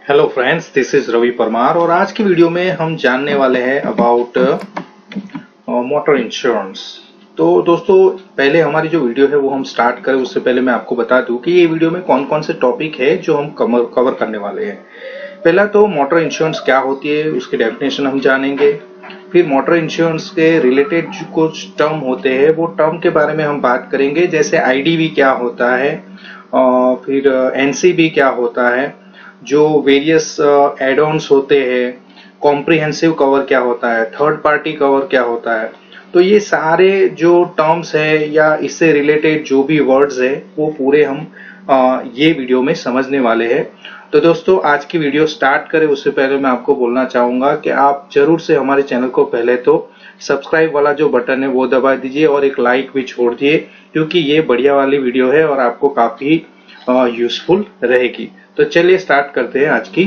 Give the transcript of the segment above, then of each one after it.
Hello friends, this is Ravi Parmar और आज की वीडियो में हम जानने वाले हैं अबाउट मोटर इंश्योरेंस। तो दोस्तों, पहले हमारी जो वीडियो है वो हम स्टार्ट करें उससे पहले मैं आपको बता दूं कि ये वीडियो में कौन कौन से टॉपिक है जो हम कवर करने वाले हैं। पहला तो मोटर इंश्योरेंस क्या होती है, उसकी डेफिनेशन हम जानेंगे। फिर मोटर इंश्योरेंस के रिलेटेड जो कुछ टर्म होते हैं वो टर्म के बारे में हम बात करेंगे, जैसे आईडीवी क्या होता है, फिर एनसीबी क्या होता है, जो वेरियस एड ऑन्स होते हैं, कॉम्प्रिहेंसिव कवर क्या होता है, थर्ड पार्टी कवर क्या होता है। तो ये सारे जो टर्म्स है या इससे रिलेटेड जो भी वर्ड्स है वो पूरे हम ये वीडियो में समझने वाले हैं। तो दोस्तों, आज की वीडियो स्टार्ट करें उससे पहले मैं आपको बोलना चाहूंगा कि आप जरूर से हमारे चैनल को पहले तो सब्सक्राइब वाला जो बटन है वो दबा दीजिए और एक लाइक भी छोड़ दिए, क्योंकि ये बढ़िया वाली वीडियो है और आपको काफी यूजफुल रहेगी। तो चलिए स्टार्ट करते हैं आज की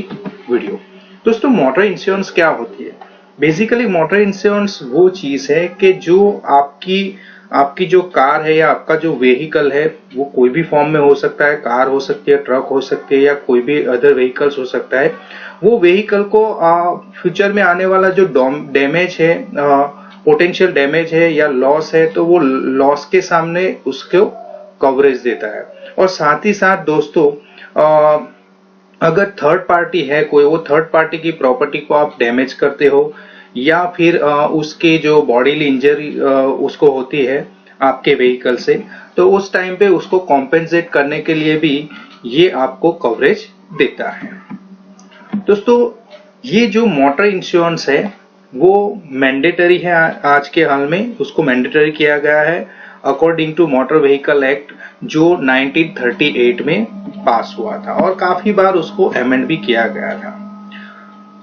वीडियो। दोस्तों, मोटर इंश्योरेंस क्या होती है? बेसिकली मोटर इंश्योरेंस वो चीज है कि जो आपकी आपकी जो कार है या आपका जो व्हीकल है वो कोई भी फॉर्म में हो सकता है, कार हो सकती है, ट्रक हो सकती है या कोई भी अदर व्हीकल्स हो सकता है। वो व्हीकल को फ्यूचर में आने वाला जो डैमेज है, पोटेंशियल डैमेज है या लॉस है, तो वो लॉस के सामने उसको कवरेज देता है। और साथ ही साथ दोस्तों, अगर थर्ड पार्टी है कोई, वो थर्ड पार्टी की प्रॉपर्टी को आप डैमेज करते हो या फिर उसके जो बॉडीली इंजरी उसको होती है आपके व्हीकल से, तो उस टाइम पे उसको कॉम्पेंसेट करने के लिए भी ये आपको कवरेज देता है। दोस्तों, ये जो मोटर इंश्योरेंस है वो मैंडेटरी है। आज के हाल में उसको मैंडेटरी किया गया है according to motor vehicle act, जो 1938 में पास हुआ था और काफी बार उसको अमेंड भी किया गया था।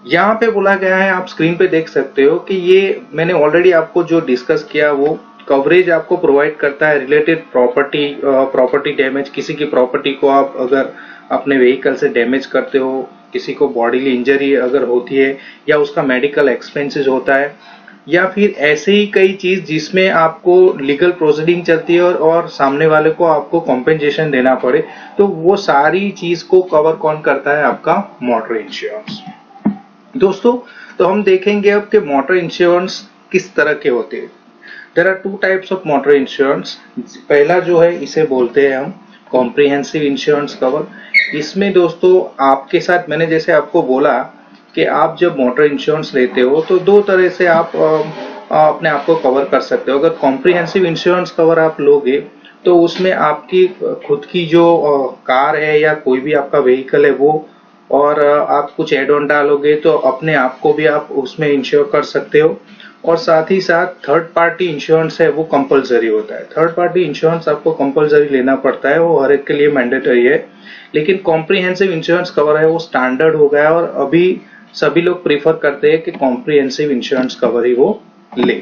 यहाँ पे बोला गया है, आप स्क्रीन पे देख सकते हो कि ये मैंने ऑलरेडी आपको जो डिस्कस किया वो कवरेज आपको प्रोवाइड करता है रिलेटेड प्रॉपर्टी डैमेज। किसी की प्रॉपर्टी को आप अगर अपने व्हीकल से डैमेज करते हो, किसी को बॉडीली इंजरी अगर होती है या उसका मेडिकल एक्सपेंसेस होता है या फिर ऐसे ही कई चीज जिसमें आपको लीगल प्रोसीडिंग चलती है और सामने वाले को आपको कॉम्पेंसेशन देना पड़े, तो वो सारी चीज को कवर कौन करता है? आपका मोटर इंश्योरेंस। दोस्तों, तो हम देखेंगे अब कि मोटर इंश्योरेंस किस तरह के होते हैं। There are two types of motor insurance. पहला जो है इसे बोलते हैं हम कॉम्प्रिहेंसिव इंश्योरेंस कवर। इसमें दोस्तों आपके साथ मैंने जैसे आपको बोला कि आप जब मोटर इंश्योरेंस लेते हो तो दो तरह से आप अपने आप को कवर कर सकते हो। अगर कॉम्प्रिहेंसिव इंश्योरेंस कवर आप लोगे तो उसमें आपकी खुद की जो कार है या कोई भी आपका व्हीकल है वो, और आप कुछ एड ऑन डालोगे तो अपने आप को भी आप उसमें इंश्योर कर सकते हो। और साथ ही साथ थर्ड पार्टी इंश्योरेंस है वो कंपलसरी होता है। थर्ड पार्टी इंश्योरेंस आपको कंपलसरी लेना पड़ता है, वो हर एक के लिए मैंडेटरी है। लेकिन कॉम्प्रिहेंसिव इंश्योरेंस कवर है वो स्टैंडर्ड हो गया है और अभी सभी लोग प्रीफर करते हैं कि कॉम्प्रिहेंसिव इंश्योरेंस कवर ही वो ले।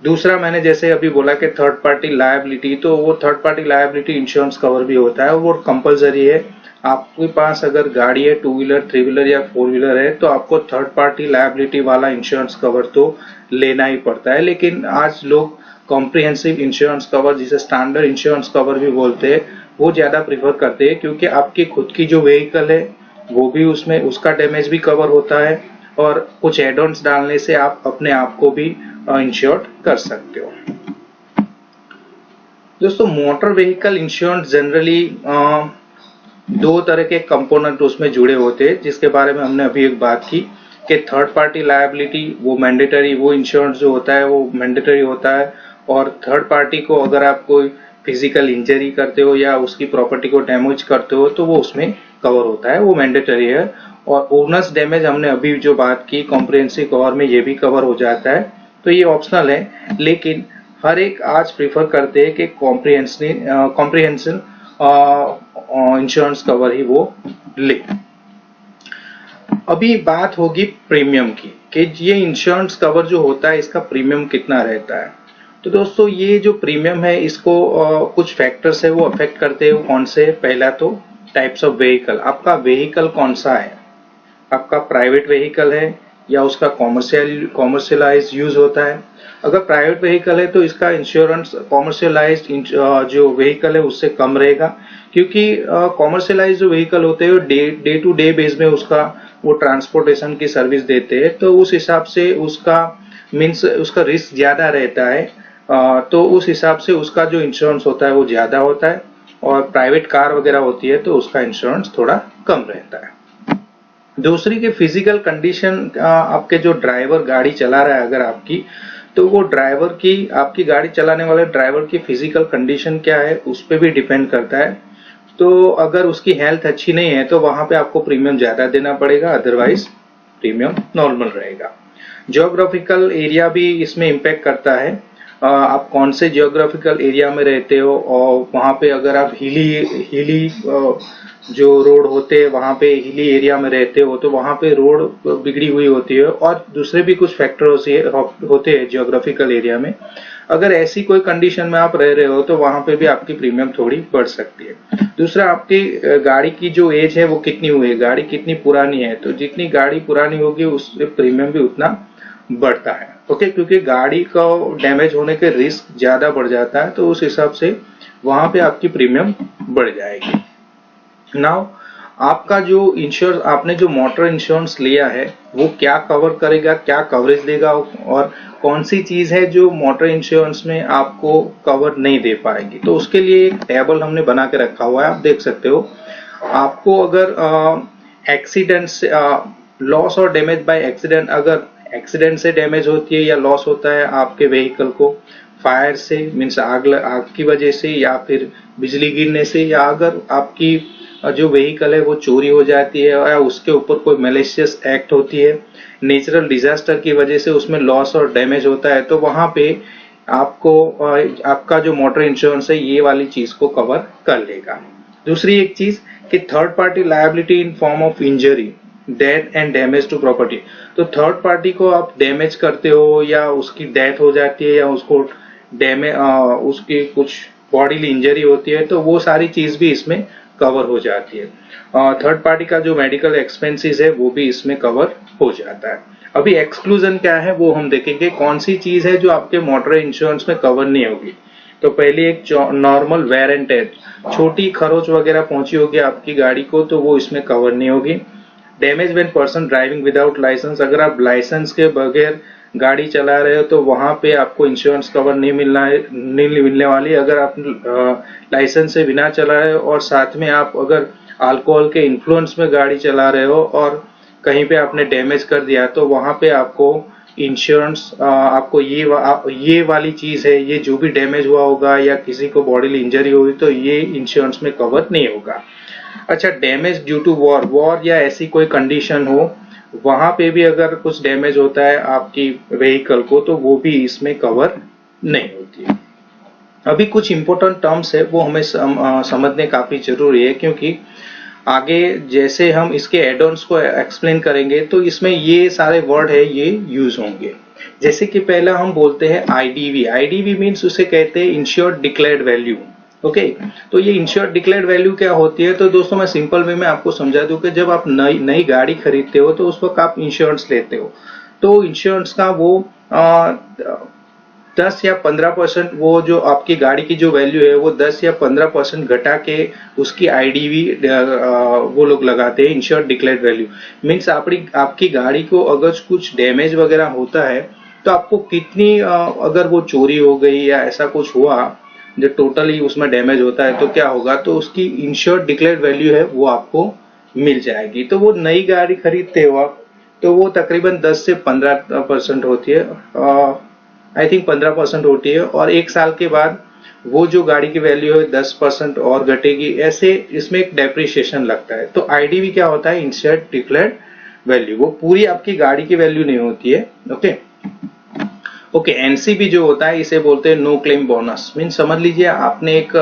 दूसरा, मैंने जैसे अभी बोला कि थर्ड पार्टी लायबिलिटी, तो वो third party liability insurance cover भी होता है, वो कंपलसरी है। आपके पास अगर गाड़ी है, टू व्हीलर, थ्री व्हीलर या फोर व्हीलर है, तो आपको थर्ड पार्टी लायबिलिटी वाला इंश्योरेंस कवर तो लेना ही पड़ता है। लेकिन आज लोग कॉम्प्रिहेंसिव इंश्योरेंस कवर, जिसे स्टैंडर्ड इंश्योरेंस कवर भी बोलते हैं, वो ज्यादा प्रीफर करते हैं, क्योंकि आपकी खुद की जो व्हीकल है वो भी उसमें उसका डैमेज भी कवर होता है और कुछ एड ऑन्स डालने से आप अपने आप को भी इंश्योर्ड कर सकते हो। दोस्तों, मोटर व्हीकल इंश्योरेंस जनरली दो तरह के कंपोनेंट उसमें जुड़े होते हैं, जिसके बारे में हमने अभी एक बात की कि थर्ड पार्टी लायबिलिटी वो मैंडेटरी, वो इंश्योरेंस जो होता है वो मैंडेटरी होता है। और थर्ड पार्टी को अगर आप कोई फिजिकल इंजरी करते हो या उसकी प्रॉपर्टी को डैमेज करते हो तो वो उसमें कवर होता है, वो मैंडेटरी है। और ओनर्स डैमेज हमने अभी जो बात की कॉम्प्रिहेंसिव कवर में ये भी कवर हो जाता है, तो ये ऑप्शनल है। लेकिन हर एक आज प्रीफर करते हैं कि कॉम्प्रिहेंसिव इंश्योरेंस कवर ही वो ले। अभी बात होगी प्रीमियम की कि ये इंश्योरेंस कवर जो होता है इसका प्रीमियम कितना रहता है। तो दोस्तों, ये जो प्रीमियम है इसको कुछ फैक्टर्स है वो अफेक्ट करते हैं। कौन से? पहला तो टाइप्स ऑफ व्हीकल, आपका व्हीकल कौन सा है, आपका प्राइवेट व्हीकल है या उसका कॉमर्शियलाइज यूज होता है। अगर प्राइवेट व्हीकल है तो इसका इंश्योरेंस कॉमर्शियलाइज्ड जो व्हीकल है उससे कम रहेगा, क्योंकि कॉमर्शियलाइज जो व्हीकल होते हैं डे टू डे बेस में उसका वो ट्रांसपोर्टेशन की सर्विस देते हैं, तो उस हिसाब से उसका मीन्स उसका रिस्क ज्यादा रहता है। तो उस हिसाब से उसका जो इंश्योरेंस होता है वो ज्यादा होता है, और प्राइवेट कार वगैरह होती है तो उसका इंश्योरेंस थोड़ा कम रहता है। दूसरी के फिजिकल कंडीशन, आपके जो ड्राइवर गाड़ी चला रहा है अगर आपकी, तो वो ड्राइवर की, आपकी गाड़ी चलाने वाले ड्राइवर की फिजिकल कंडीशन क्या है उस पर भी डिपेंड करता है। तो अगर उसकी हेल्थ अच्छी नहीं है तो वहां पे आपको प्रीमियम ज्यादा देना पड़ेगा, अदरवाइज प्रीमियम नॉर्मल रहेगा। जियोग्राफिकल एरिया भी इसमें इम्पैक्ट करता है। आप कौन से जियोग्राफिकल एरिया में रहते हो, और वहां पे अगर आप हिली जो रोड होते हैं वहां पे हिली एरिया में रहते हो तो वहां पे रोड बिगड़ी हुई होती है, और दूसरे भी कुछ फैक्टर्स होते हैं जियोग्राफिकल एरिया में। अगर ऐसी कोई कंडीशन में आप रह रहे हो तो वहां पे भी आपकी प्रीमियम थोड़ी बढ़ सकती है। दूसरा, आपकी गाड़ी की जो एज है वो कितनी हुई है, गाड़ी कितनी पुरानी है, तो जितनी गाड़ी पुरानी होगी उससे प्रीमियम भी उतना बढ़ता है। ओके, क्योंकि गाड़ी का डैमेज होने के रिस्क ज्यादा बढ़ जाता है, तो उस हिसाब से वहां पे आपकी प्रीमियम बढ़ जाएगी। नाउ, आपका जो इंश्योरेंस, आपने जो मोटर इंश्योरेंस लिया है वो क्या कवर करेगा, क्या कवरेज देगा, और कौन सी चीज है जो मोटर इंश्योरेंस में आपको कवर नहीं दे पाएगी, तो उसके लिए एक टेबल हमने बना के रखा हुआ है, आप देख सकते हो। आपको अगर एक्सीडेंट से लॉस और डैमेज बाय एक्सीडेंट, अगर एक्सीडेंट से डैमेज होती है या लॉस होता है आपके व्हीकल को, फायर से मीन्स आग की वजह से, या फिर बिजली गिरने से, या अगर आपकी जो व्हीकल है वो चोरी हो जाती है या उसके ऊपर कोई मैलिशियस एक्ट होती है, नेचुरल डिजास्टर की वजह से उसमें लॉस और डैमेज होता है, तो वहां पे आपको आपका जो मोटर इंश्योरेंस है ये वाली चीज को कवर कर लेगा। दूसरी एक चीज कि third party liability in form of injury, death and damage to property. तो थर्ड पार्टी को आप डैमेज करते हो या उसकी डेथ हो जाती है या उसको डैमेज उसकी कुछ बॉडीली इंजरी होती है, तो वो सारी चीज भी इसमें कवर हो जाती है। थर्ड पार्टी का जो मेडिकल एक्सपेंसेस है वो भी इसमें कवर हो जाता है। अभी एक्सक्लूजन क्या है वो हम देखेंगे, कौन सी चीज है जो आपके मोटर इंश्योरेंस में कवर नहीं होगी। तो पहले एक नॉर्मल वेयर एंड टेयर, छोटी खरोच वगैरह पहुंची होगी आपकी गाड़ी को तो वो इसमें कवर नहीं होगी। Damage when person driving without licence, अगर आप लाइसेंस के बगैर गाड़ी चला रहे हो तो वहां पे आपको इंश्योरेंस कवर नहीं मिलने वाली। अगर आप लाइसेंस से बिना चला रहे हो और साथ में आप अगर अल्कोहल के इन्फ्लुएंस में गाड़ी चला रहे हो और कहीं पे आपने डैमेज कर दिया तो वहां पे आपको इंश्योरेंस आपको ये वाली चीज है, ये जो भी डैमेज हुआ होगा या किसी को बॉडीली इंजरी हुई तो ये इंश्योरेंस में कवर नहीं होगा। अच्छा, डैमेज ड्यू टू वॉर या ऐसी कोई कंडीशन हो, वहां पे भी अगर कुछ डैमेज होता है आपकी व्हीकल को तो वो भी इसमें कवर नहीं होती है। अभी कुछ इंपॉर्टेंट टर्म्स है वो हमें समझने काफी जरूरी है, क्योंकि आगे जैसे हम इसके एड-ऑन्स को एक्सप्लेन करेंगे तो इसमें ये सारे वर्ड है ये यूज होंगे। जैसे कि पहला हम बोलते हैं आईडीवी। आईडीवी मीन्स उसे कहते हैं इंश्योर्ड डिक्लेयर्ड वैल्यू। ओके, तो ये इंश्योर्ड डिक्लेयर्ड वैल्यू क्या होती है, तो दोस्तों मैं सिंपल वे में आपको समझा दूं कि जब आप नई गाड़ी खरीदते हो तो उस वक्त आप इंश्योरेंस लेते हो, तो इंश्योरेंस का वो 10 या 15% वो जो आपकी गाड़ी की जो वैल्यू है वो 10 या 15% घटा के उसकी आईडीवी वो लोग लगाते हैं, इंश्योर्ड डिक्लेयर्ड वैल्यू। मीन्स आपकी गाड़ी को अगर कुछ डैमेज वगैरह होता है तो आपको कितनी अगर वो चोरी हो गई या ऐसा कुछ हुआ जो टोटली उसमें डैमेज होता है तो क्या होगा, तो उसकी इंश्योर्ड डिक्लेयर्ड वैल्यू है वो आपको मिल जाएगी। तो वो नई गाड़ी खरीदते हो आप तो वो तकरीबन 10 से 15% होती है, आई थिंक 15% होती है, और एक साल के बाद वो जो गाड़ी की वैल्यू है 10% और घटेगी, ऐसे इसमें एक डेप्रिसिएशन लगता है। तो आईडीवी क्या होता है, इंश्योर्ड डिक्लेयर्ड वैल्यू, वो पूरी आपकी गाड़ी की वैल्यू नहीं होती है। ओके, एनसीबी जो होता है इसे बोलते हैं नो क्लेम बोनस। मीन समझ लीजिए आपने एक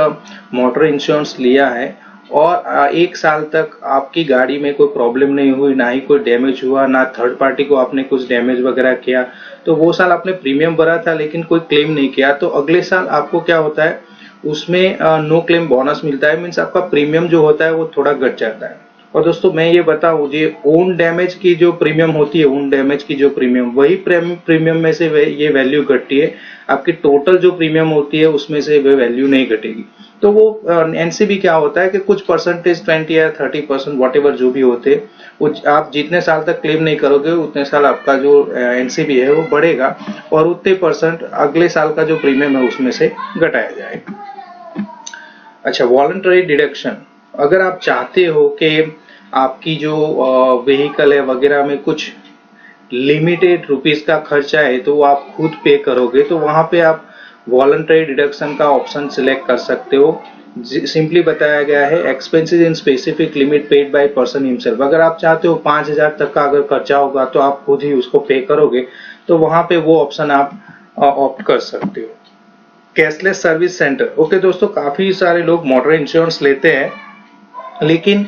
मोटर इंश्योरेंस लिया है और एक साल तक आपकी गाड़ी में कोई प्रॉब्लम नहीं हुई, ना ही कोई डैमेज हुआ, ना थर्ड पार्टी को आपने कुछ डैमेज वगैरह किया, तो वो साल आपने प्रीमियम भरा था लेकिन कोई क्लेम नहीं किया, तो अगले साल आपको क्या होता है उसमें नो क्लेम बोनस मिलता है। मीन्स आपका प्रीमियम जो होता है वो थोड़ा घट जाता है। और दोस्तों मैं ये बताऊं, ये ओन डैमेज की जो प्रीमियम होती है, ओन डैमेज की जो प्रीमियम, वही प्रीमियम में से ये वैल्यू घटती है। आपकी टोटल जो प्रीमियम होती है उसमें से वह वैल्यू नहीं घटेगी। तो वो एनसीबी क्या होता है कि कुछ परसेंटेज 20 या 30% वॉट एवर जो भी होते, वो आप जितने साल तक क्लेम नहीं करोगे उतने साल आपका जो एनसीबी है वो बढ़ेगा, और उतने परसेंट अगले साल का जो प्रीमियम है उसमें से घटाया जाएगा। अच्छा, वॉलंटरी डिडक्शन, अगर आप चाहते हो कि आपकी जो व्हीकल है वगैरह में कुछ लिमिटेड रुपीस का खर्चा है तो वो आप खुद पे करोगे, तो वहां पे आप वॉलंटरी डिडक्शन का ऑप्शन सिलेक्ट कर सकते हो। सिंपली बताया गया है, expenses in specific limit paid by person himself. अगर आप चाहते हो 5,000 तक का अगर खर्चा होगा तो आप खुद ही उसको पे करोगे, तो वहां पे वो ऑप्शन आप ऑप्ट कर सकते हो। कैशलेस सर्विस सेंटर, ओके दोस्तों, काफी सारे लोग मोटर इंश्योरेंस लेते हैं, लेकिन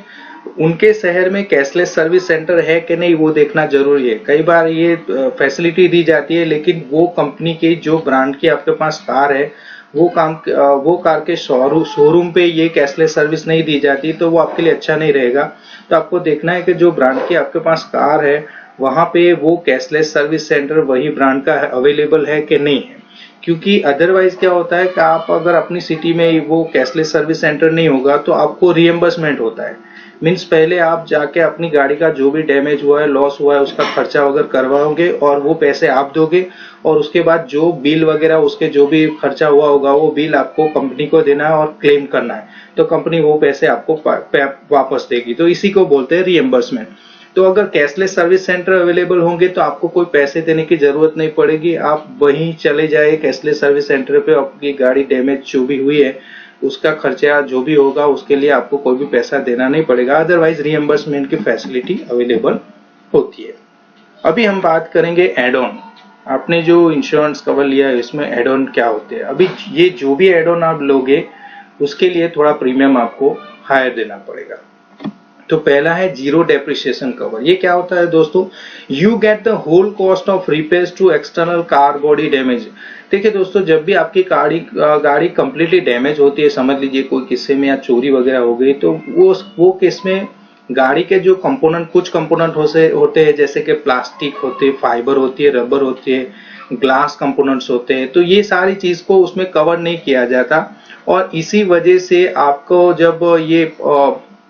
उनके शहर में कैशलेस सर्विस सेंटर है कि नहीं वो देखना जरूरी है। कई बार ये फैसिलिटी दी जाती है, लेकिन वो कंपनी के जो ब्रांड की आपके पास कार है वो कार के शोरूम पे ये कैशलेस सर्विस नहीं दी जाती, तो वो आपके लिए अच्छा नहीं रहेगा। तो आपको देखना है कि जो ब्रांड की आपके पास कार है वहां पे वो कैशलेस सर्विस सेंटर वही ब्रांड का अवेलेबल है कि नहीं है, क्योंकि अदरवाइज क्या होता है कि आप अगर अपनी सिटी में वो कैशलेस सर्विस सेंटर नहीं होगा तो आपको रिएम्बर्समेंट होता है। मीन्स पहले आप जाके अपनी गाड़ी का जो भी डैमेज हुआ है, लॉस हुआ है, उसका खर्चा वगैरह करवाओगे और वो पैसे आप दोगे, और उसके बाद जो बिल वगैरह उसके जो भी खर्चा हुआ होगा वो बिल आपको कंपनी को देना है और क्लेम करना है, तो कंपनी वो पैसे आपको वापस देगी। तो इसी को बोलते हैं रिएम्बर्समेंट। तो अगर कैशलेस सर्विस सेंटर अवेलेबल होंगे तो आपको कोई पैसे देने की जरूरत नहीं पड़ेगी, आप वहीं चले जाए कैशलेस सर्विस सेंटर पे, आपकी गाड़ी डैमेज जो भी हुई है उसका खर्चा जो भी होगा उसके लिए आपको कोई भी पैसा देना नहीं पड़ेगा। अदरवाइज रिएम्बर्समेंट की फैसिलिटी अवेलेबल होती है। अभी हम बात करेंगे एड ऑन। आपने जो इंश्योरेंस कवर लिया है इसमें एड ऑन क्या होते हैं। अभी ये जो भी एड ऑन आप लोगे उसके लिए थोड़ा प्रीमियम आपको हायर देना पड़ेगा। तो पहला है जीरो डेप्रिसिएशन कवर। ये क्या होता है दोस्तों, you get the whole cost of repairs to external car body damage. देखिए दोस्तों, जब भी आपकी गाड़ी कंप्लीटली डैमेज होती है, समझ लीजिए कोई किस्से में या चोरी वगैरह हो गई, तो वो केस में गाड़ी के जो कंपोनेंट, कुछ कंपोनेंट होते हैं जैसे कि प्लास्टिक होते हैं, फाइबर होती है, रबर होती है, ग्लास कंपोनेंट्स होते हैं, तो ये सारी चीज को उसमें कवर नहीं किया जाता, और इसी वजह से आपको जब ये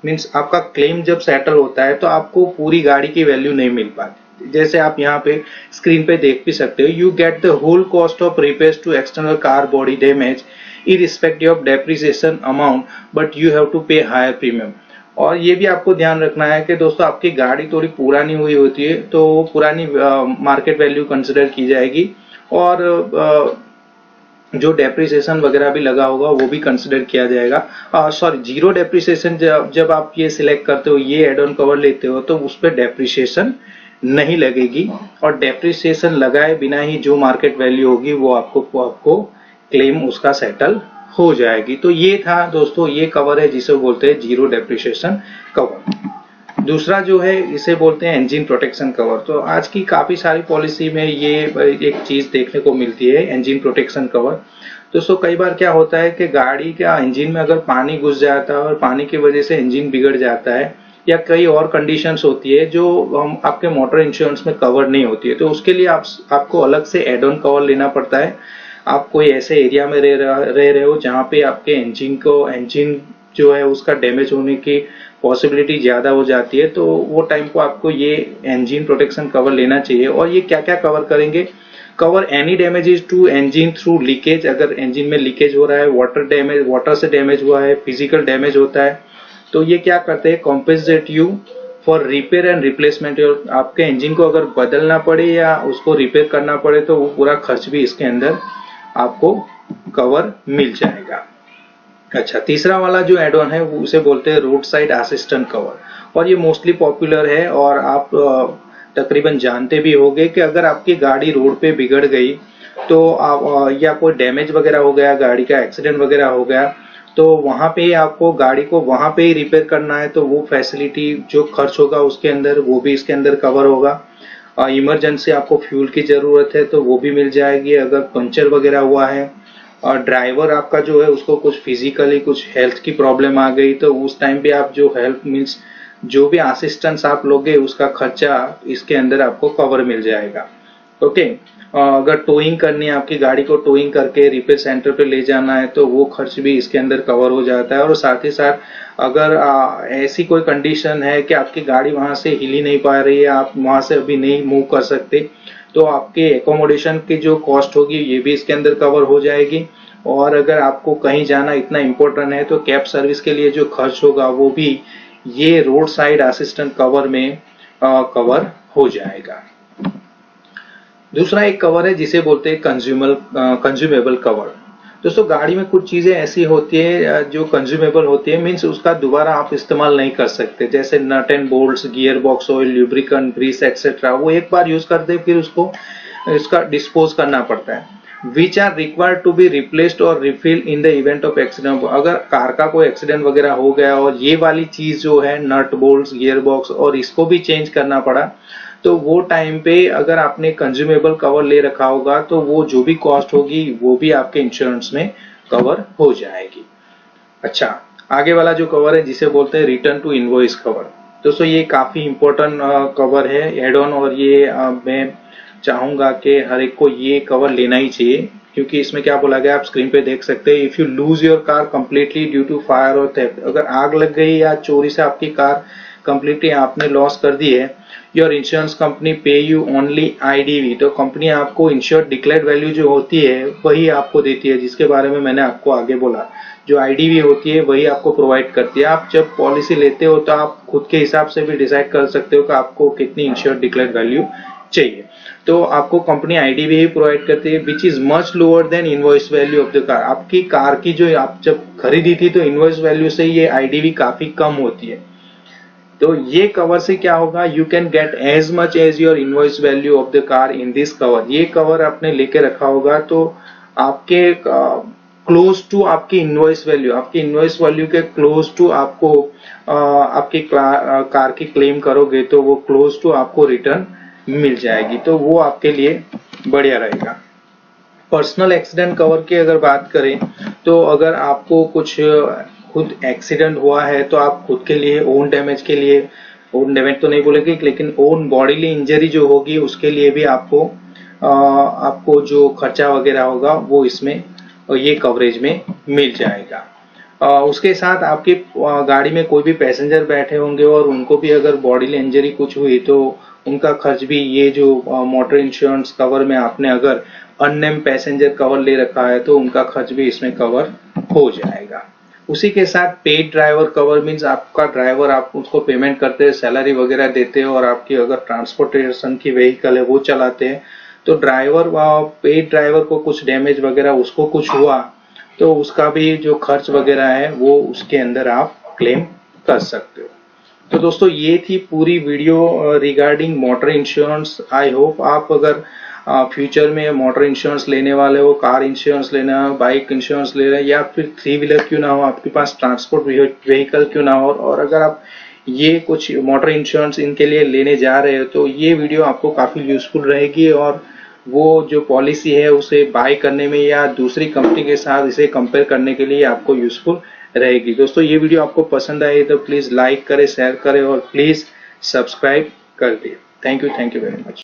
मीन्स आपका क्लेम जब सेटल होता है तो आपको पूरी गाड़ी की वैल्यू नहीं मिल पाती। जैसे आप यहाँ पे स्क्रीन पे देख भी सकते हो, you get the whole cost of repairs to external car body damage irrespective of depreciation amount, but you have to pay higher premium. और ये भी आपको ध्यान रखना है कि दोस्तों आपकी गाड़ी थोड़ी पुरानी हुई होती है तो पुरानी मार्केट वैल्यू कंसिडर की जाएगी, और जो डेप्रिसिएशन वगैरह भी लगा होगा वो भी कंसिडर किया जाएगा। सॉरी, जीरो डेप्रिसिएशन जब आप ये सिलेक्ट करते हो, ये एड ऑन कवर लेते हो, तो उस पर डेप्रिसिएशन नहीं लगेगी, और डेप्रिसिएशन लगाए बिना ही जो मार्केट वैल्यू होगी वो आपको क्लेम उसका सेटल हो जाएगी। तो ये था दोस्तों, ये कवर है जिसे बोलते हैं जीरो डेप्रिसिएशन कवर। दूसरा जो है इसे बोलते हैं इंजन प्रोटेक्शन कवर। तो आज की काफी सारी पॉलिसी में ये एक चीज देखने को मिलती है, इंजन प्रोटेक्शन कवर। दोस्तों कई बार क्या होता है कि गाड़ी का इंजन में अगर पानी घुस जाता है और पानी की वजह से इंजन बिगड़ जाता है, या कई और कंडीशंस होती है जो हम आपके मोटर इंश्योरेंस में कवर नहीं होती है, तो उसके लिए आपको अलग से एड ऑन कवर लेना पड़ता है। आप कोई ऐसे एरिया में रह रहे हो जहाँ पे आपके इंजन जो है उसका डैमेज होने की पॉसिबिलिटी ज्यादा हो जाती है, तो वो टाइम को आपको ये इंजन प्रोटेक्शन कवर लेना चाहिए। और ये क्या क्या कवर करेंगे, cover any damages to engine through leakage. अगर इंजन में लीकेज हो रहा है, वाटर से डैमेज हुआ है, फिजिकल डैमेज होता है, तो ये क्या करते हैं, compensate you for repair and replacement. आपके इंजन को अगर बदलना पड़े या उसको रिपेयर करना पड़े तो वो पूरा खर्च भी इसके अंदर आपको कवर मिल जाएगा। अच्छा, तीसरा वाला जो एड ऑन है वो उसे बोलते हैं रोड साइड असिस्टेंट कवर, और ये मोस्टली पॉपुलर है, और आप तकरीबन जानते भी होंगे कि अगर आपकी गाड़ी रोड पे बिगड़ गई तो आप या कोई डैमेज वगैरह हो गया, गाड़ी का एक्सीडेंट वगैरह हो गया, तो वहां पे आपको गाड़ी को वहां पे ही रिपेयर करना है, तो वो फैसिलिटी जो खर्च होगा उसके अंदर वो भी इसके अंदर कवर होगा। इमरजेंसी आपको फ्यूल की जरूरत है तो वो भी मिल जाएगी। अगर पंचर वगैरह हुआ है और ड्राइवर आपका जो है उसको कुछ फिजिकली कुछ हेल्थ की प्रॉब्लम आ गई, तो उस टाइम पे आप जो हेल्प मीन्स जो भी असिस्टेंस आप लोगे उसका खर्चा इसके अंदर आपको कवर मिल जाएगा। ओके, अगर टोइंग करनी है, आपकी गाड़ी को टोइंग करके रिपेयर सेंटर पे ले जाना है तो वो खर्च भी इसके अंदर कवर हो जाता है। और साथ ही साथ अगर ऐसी कोई कंडीशन है कि आपकी गाड़ी वहां से हिल ही नहीं पा रही है, आप वहां से अभी नहीं मूव कर सकते, तो आपके एकोमोडेशन की जो कॉस्ट होगी ये भी इसके अंदर कवर हो जाएगी। और अगर आपको कहीं जाना इतना इम्पोर्टेंट है तो कैब सर्विस के लिए जो खर्च होगा वो भी ये रोड साइड असिस्टेंट कवर में कवर हो जाएगा। दूसरा एक कवर है जिसे बोलते हैं कंज्यूमेबल कवर। दोस्तों गाड़ी में कुछ चीजें ऐसी होती है जो कंज्यूमेबल होती है, मीन्स उसका दोबारा आप इस्तेमाल नहीं कर सकते, जैसे nut and bolts, gear box oil, lubricant, grease etcetera, वो एक बार यूज करते फिर उसको इसका डिस्पोज करना पड़ता है। Which are required to be replaced और refill in the event of accident. अगर कार का कोई एक्सीडेंट वगैरह हो गया और ये वाली चीज जो है नट बोल्ट्स, गियर बॉक्स और इसको भी चेंज करना पड़ा, तो वो टाइम पे अगर आपने कंज्यूमेबल कवर ले रखा होगा तो वो जो भी कॉस्ट होगी वो भी आपके इंश्योरेंस में कवर हो जाएगी। अच्छा, आगे वाला जो कवर है जिसे बोलते हैं रिटर्न टू इनवॉइस कवर। दोस्तों ये काफी इंपॉर्टेंट कवर है एड ऑन, और ये मैं चाहूंगा कि हर एक को ये कवर लेना ही चाहिए, क्योंकि इसमें क्या बोला गया आप स्क्रीन पे देख सकते हैं। If you lose your car completely due to fire और थेफ्ट, अगर आग लग गई या चोरी से आपकी कार कंप्लीटली आपने लॉस कर दी है, योर इंश्योरेंस कंपनी पे यू ओनली आईडीवी। तो कंपनी आपको इंश्योर्ड डिक्लेयर्ड वैल्यू जो होती है वही आपको देती है, जिसके बारे में मैंने आपको आगे बोला। जो आईडीवी होती है वही आपको प्रोवाइड करती है। आप जब पॉलिसी लेते हो तो आप खुद के हिसाब से भी डिसाइड कर सकते हो कि आपको कितनी इंश्योर्ड डिक्लेयर्ड वैल्यू चाहिए। तो आपको कंपनी आईडीवी ही प्रोवाइड करती है, which is much lower than invoice value of the car. आपकी कार की जो आप जब खरीदी थी तो इनवॉइस वैल्यू से ये आईडीवी काफी कम होती है। तो ये कवर से क्या होगा, you can get as much as your invoice value of the car in this cover. ये कवर आपने लेके रखा होगा तो आपके क्लोज टू आपकी इनवॉइस वैल्यू, आपकी इनवॉइस वैल्यू के क्लोज टू आपको आपकी कार की क्लेम करोगे तो वो क्लोज टू आपको रिटर्न मिल जाएगी, तो वो आपके लिए बढ़िया रहेगा। पर्सनल एक्सीडेंट कवर की अगर बात करें तो अगर आपको कुछ खुद एक्सीडेंट हुआ है तो आप खुद के लिए ओन डैमेज के लिए, ओन डैमेज तो नहीं बोलेंगे लेकिन ओन बॉडीली इंजरी जो होगी उसके लिए भी आपको जो खर्चा वगैरह होगा वो इसमें ये कवरेज में मिल जाएगा। उसके साथ आपकी गाड़ी में कोई भी पैसेंजर बैठे होंगे और उनको भी अगर बॉडीली इंजरी कुछ हुई तो उनका खर्च भी ये जो मोटर इंश्योरेंस कवर में आपने अगर अननेम पैसेंजर कवर ले रखा है तो उनका खर्च भी इसमें कवर हो जाएगा। उसी के साथ पेड ड्राइवर कवर मीन्स आपका ड्राइवर, आप उसको पेमेंट करते हैं, सैलरी वगैरह देते हैं और आपकी अगर ट्रांसपोर्टेशन की व्हीकल है वो चलाते हैं, तो ड्राइवर पेड ड्राइवर को कुछ डैमेज वगैरह उसको कुछ हुआ तो उसका भी जो खर्च वगैरह है वो उसके अंदर आप क्लेम कर सकते हो। तो दोस्तों ये थी पूरी video regarding motor insurance. I hope आप अगर फ्यूचर में मोटर इंश्योरेंस लेने वाले हो, कार इंश्योरेंस लेना हो, बाइक इंश्योरेंस ले रहे हो या फिर 3 व्हीलर क्यों ना हो, आपके पास ट्रांसपोर्ट व्हीकल क्यों ना हो, और अगर आप ये कुछ मोटर इंश्योरेंस इनके लिए लेने जा रहे हो तो ये वीडियो आपको काफी यूजफुल रहेगी और वो जो पॉलिसी है उसे बाय करने में या दूसरी कंपनी के साथ इसे कंपेयर करने के लिए आपको यूजफुल रहेगी। दोस्तों ये वीडियो आपको पसंद आए तो प्लीज लाइक करें, शेयर करें और प्लीज सब्सक्राइब कर दिए। Thank you very much.